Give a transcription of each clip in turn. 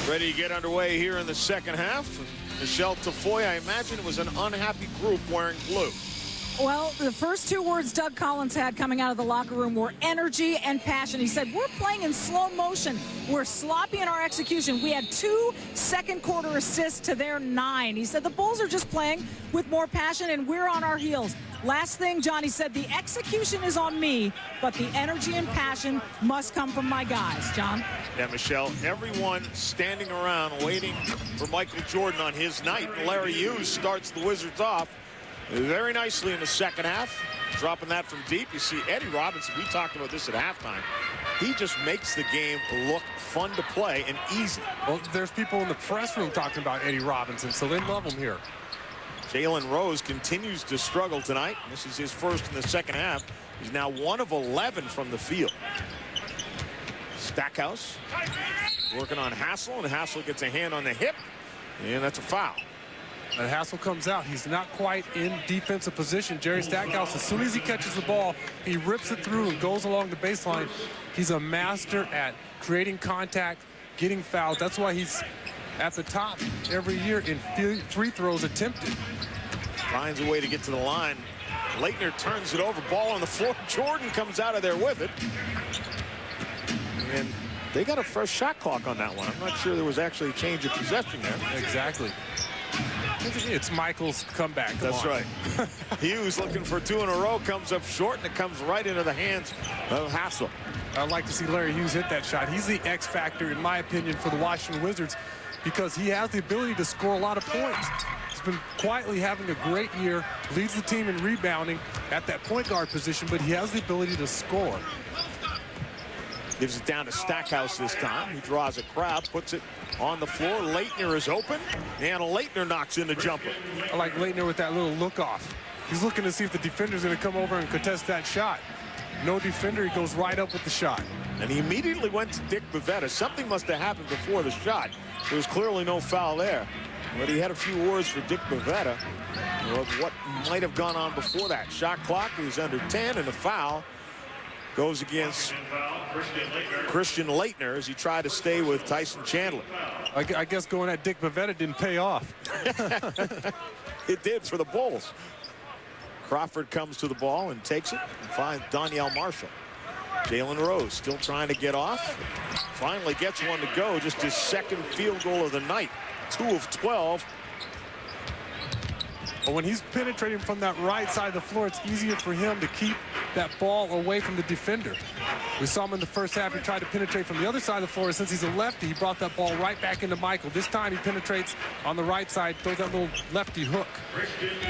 Ready to get underway here in the second half. Michelle Tafoya, I imagine it was an unhappy group wearing blue. Well, the first two words Doug Collins had coming out of the locker room were energy and passion. He said, we're playing in slow motion. We're sloppy in our execution. We had 2 second-quarter assists to their 9. He said the Bulls are just playing with more passion, and we're on our heels. Last thing, Johnny said, the execution is on me, but the energy and passion must come from my guys. John? Yeah, Michelle, everyone standing around waiting for Michael Jordan on his night. Larry Hughes starts the Wizards off very nicely in the second half, dropping that from deep. You see Eddie Robinson, we talked about this at halftime. He just makes the game look fun to play and easy. Well, there's people in the press room talking about Eddie Robinson, so they love him here. Jalen Rose continues to struggle tonight. This is his first in the second half. He's now 1 of 11 from the field. Stackhouse working on Hassel, and Hassel gets a hand on the hip, and that's a foul. And Hassel comes out. He's not quite in defensive position. Jerry Stackhouse, as soon as he catches the ball, he rips it through and goes along the baseline. He's a master at creating contact, getting fouls. That's why he's at the top every year in free throws attempted. Finds a way to get to the line. Laettner turns it over. Ball on the floor. Jordan comes out of there with it. And they got a fresh shot clock on that one. I'm not sure there was actually a change of possession there. Exactly. It's Michael's comeback. That's right. Hughes looking for 2 in a row, comes up short, and it comes right into the hands of Hassel. I'd like to see Larry Hughes hit that shot. He's the X factor, in my opinion, for the Washington Wizards because he has the ability to score a lot of points. He's been quietly having a great year, leads the team in rebounding at that point guard position, but he has the ability to score. Gives it down to Stackhouse this time. He draws a crowd, puts it on the floor. Laettner is open, and Laettner knocks in the jumper. I like Laettner with that little look off. He's looking to see if the defender's going to come over and contest that shot. No defender, he goes right up with the shot. And he immediately went to Dick Bavetta. Something must have happened before the shot. There was clearly no foul there. But he had a few words for Dick Bavetta of what might have gone on before that. Shot clock is under 10, and the foul goes against Christian Laettner as he tried to stay with Tyson Chandler. I guess going at Dick Bavetta didn't pay off. It did for the Bulls. Crawford comes to the ball and takes it and finds Donyell Marshall. Jalen Rose still trying to get off. Finally gets one to go. Just his second field goal of the night. 2 of 12. But when he's penetrating from that right side of the floor, it's easier for him to keep that ball away from the defender. We saw him in the first half. He tried to penetrate from the other side of the floor. Since he's a lefty, he brought that ball right back into Michael. This time he penetrates on the right side, throws that little lefty hook.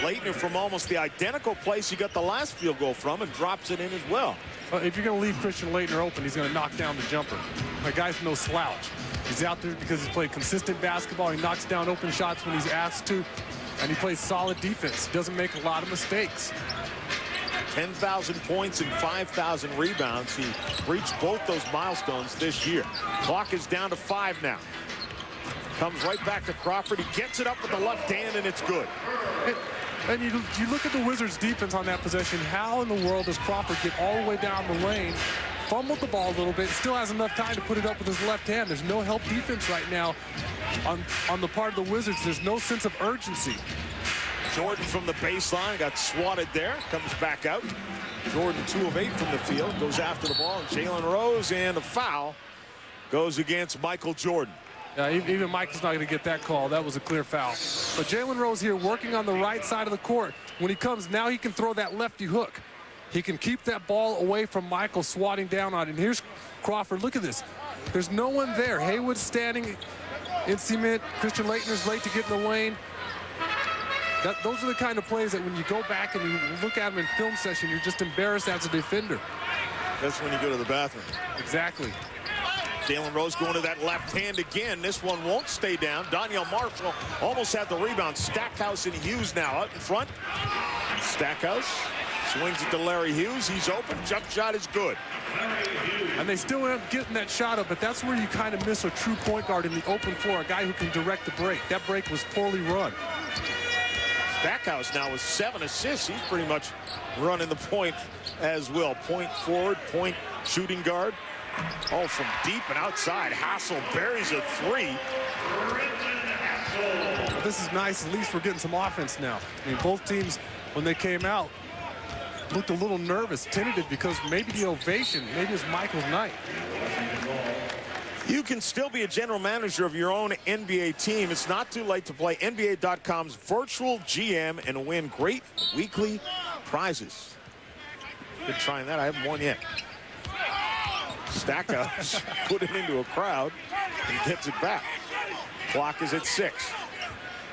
Laettner from almost the identical place he got the last field goal from and drops it in as well. If you're going to leave Christian Laettner open, he's going to knock down the jumper. The guy's no slouch. He's out there because he's played consistent basketball. He knocks down open shots when he's asked to, and he plays solid defense. He doesn't make a lot of mistakes. 10,000 points and 5,000 rebounds. He reached both those milestones this year. Clock is down to 5 now. Comes right back to Crawford. He gets it up with the left hand, and it's good. And you look at the Wizards' defense on that possession. How in the world does Crawford get all the way down the lane, fumbled the ball a little bit, still has enough time to put it up with his left hand? There's no help defense right now on the part of the Wizards. There's no sense of urgency. Jordan from the baseline got swatted there, comes back out. Jordan 2 of 8 from the field, goes after the ball, and Jalen Rose, and the foul goes against Michael Jordan. Even Michael's not going to get that call. That was a clear foul. But Jalen Rose here working on the right side of the court. When he comes, now he can throw that lefty hook. He can keep that ball away from Michael swatting down on it. And here's Crawford. Look at this. There's no one there. Haywood's standing in cement. Christian Laettner's late to get in the lane. Those are the kind of plays that when you go back and you look at them in film session, you're just embarrassed as a defender. That's when you go to the bathroom. Exactly. Jalen Rose going to that left hand again. This one won't stay down. Donyell Marshall almost had the rebound. Stackhouse and Hughes now out in front. Stackhouse swings it to Larry Hughes. He's open. Jump shot is good. And they still end up getting that shot up, but that's where you kind of miss a true point guard in the open floor, a guy who can direct the break. That break was poorly run. Stackhouse now with 7 assists. He's pretty much running the point as well. Point forward, point shooting guard. Oh, from deep and outside, Hassel buries a three. This is nice. At least we're getting some offense now. I mean, both teams, when they came out, looked a little nervous, tentative, because maybe the ovation, maybe it's Michael's night. You can still be a general manager of your own NBA team. It's not too late to play NBA.com's virtual GM and win great weekly prizes. Been trying that. I haven't won yet. Stackhouse put it into a crowd and gets it back. Clock is at 6.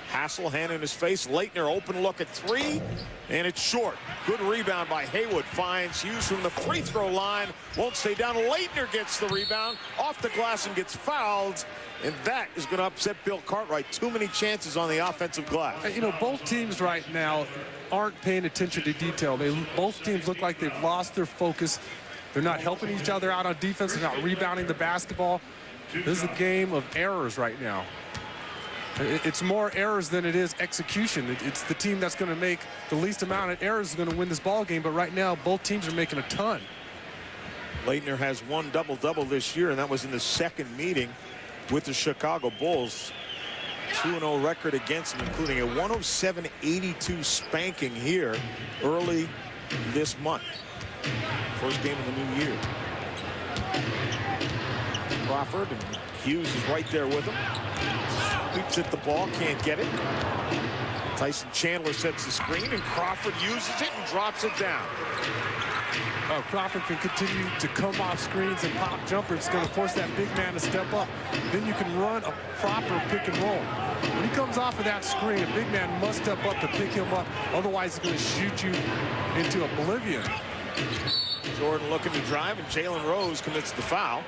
Hassel, hand in his face. Leitner, open look at 3, and it's short. Good rebound by Haywood. Finds Hughes from the free throw line. Won't stay down. Leitner gets the rebound off the glass and gets fouled. And that is going to upset Bill Cartwright. Too many chances on the offensive glass. You know, both teams right now aren't paying attention to detail. Both teams look like they've lost their focus. They're not helping each other out on defense. They're not rebounding the basketball. This is a game of errors right now. It's more errors than it is execution. It's the team that's going to make the least amount of errors is going to win this ball game. But right now, both teams are making a ton. Leitner has one double-double this year, and that was in the second meeting with the Chicago Bulls. 2-0 record against them, including a 107-82 spanking here early this month. First game of the new year. Crawford, and Hughes is right there with him. Sweeps at the ball, can't get it. Tyson Chandler sets the screen, and Crawford uses it and drops it down. Oh, Crawford can continue to come off screens and pop jumpers. It's going to force that big man to step up. Then you can run a proper pick and roll. When he comes off of that screen, a big man must step up to pick him up. Otherwise, he's going to shoot you into oblivion. Jordan looking to drive, and Jalen Rose commits the foul.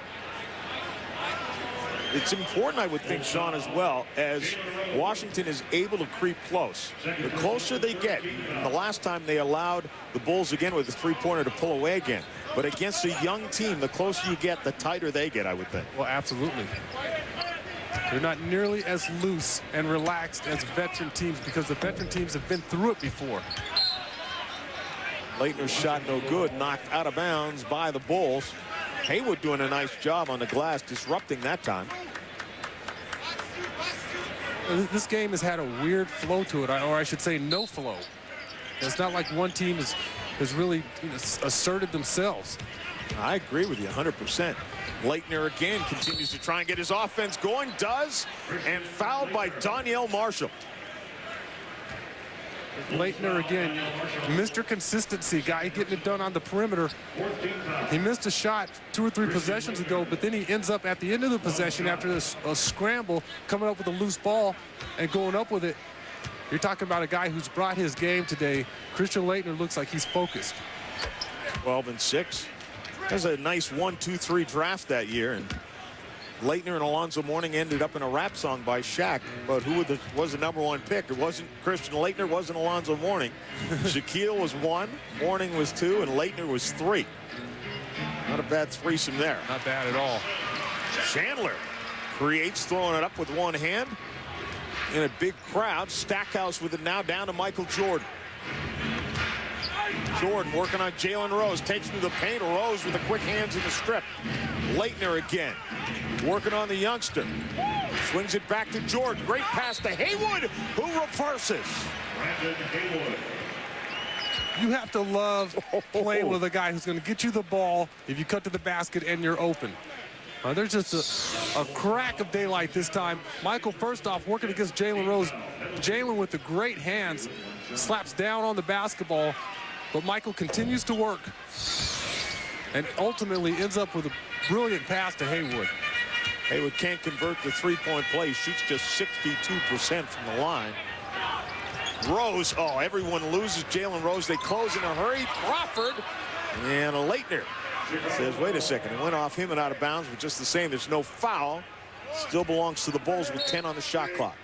It's important, I would think, Sean, as well, as Washington is able to creep close. The closer they get, the last time they allowed the Bulls again with a three-pointer to pull away again. But against a young team, the closer you get, the tighter they get, I would think. Well, absolutely. They're not nearly as loose and relaxed as veteran teams because the veteran teams have been through it before. Leitner's shot no good, knocked out of bounds by the Bulls. Haywood doing a nice job on the glass, disrupting that time. This game has had a weird flow to it, or I should say no flow. It's not like one team has really asserted themselves. I agree with you 100%. Leitner again continues to try and get his offense going, does, and fouled by Donyell Marshall. Leitner again, Mr. Consistency, guy getting it done on the perimeter. He missed a shot 2 or 3 possessions ago, but then he ends up at the end of the possession after a scramble, coming up with a loose ball and going up with it. You're talking about a guy who's brought his game today. Christian Leitner looks like he's focused. 12-6. There's a nice 1-2-3 draft that year, and Leitner and Alonzo Mourning ended up in a rap song by Shaq. But who was the #1 pick? It wasn't Christian Leitner, it wasn't Alonzo Mourning. Shaquille was 1, Mourning was 2, and Leitner was 3. Not a bad threesome there. Not bad at all. Chandler creates, throwing it up with one hand. In a big crowd, Stackhouse with it now down to Michael Jordan. Jordan working on Jalen Rose, takes him to the paint. Rose with the quick hands in the strip. Leitner again, working on the youngster. Swings it back to Jordan. Great pass to Haywood, who reverses. You have to love playing with a guy who's going to get you the ball if you cut to the basket and you're open. There's just a crack of daylight this time. Michael, first off, working against Jalen Rose. Jalen with the great hands slaps down on the basketball, but Michael continues to work and ultimately ends up with a brilliant pass to Haywood. Haywood can't convert the three-point play. Shoots just 62% from the line. Rose, oh, everyone loses Jalen Rose. They close in a hurry. Crawford and Leitner says, wait a second, it went off him and out of bounds, but just the same, there's no foul. Still belongs to the Bulls with 10 on the shot clock.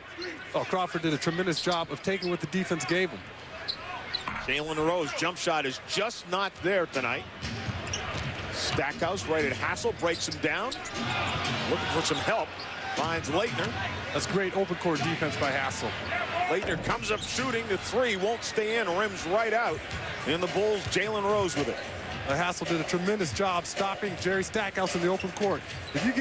Oh, Crawford did a tremendous job of taking what the defense gave him. Jalen Rose jump shot is just not there tonight. Stackhouse right at Hassel, breaks him down. Looking for some help. Finds Leitner. That's great open court defense by Hassel. Leitner comes up shooting. The three won't stay in. Rims right out. And the Bulls, Jalen Rose with it. Hassel did a tremendous job stopping Jerry Stackhouse in the open court. If you get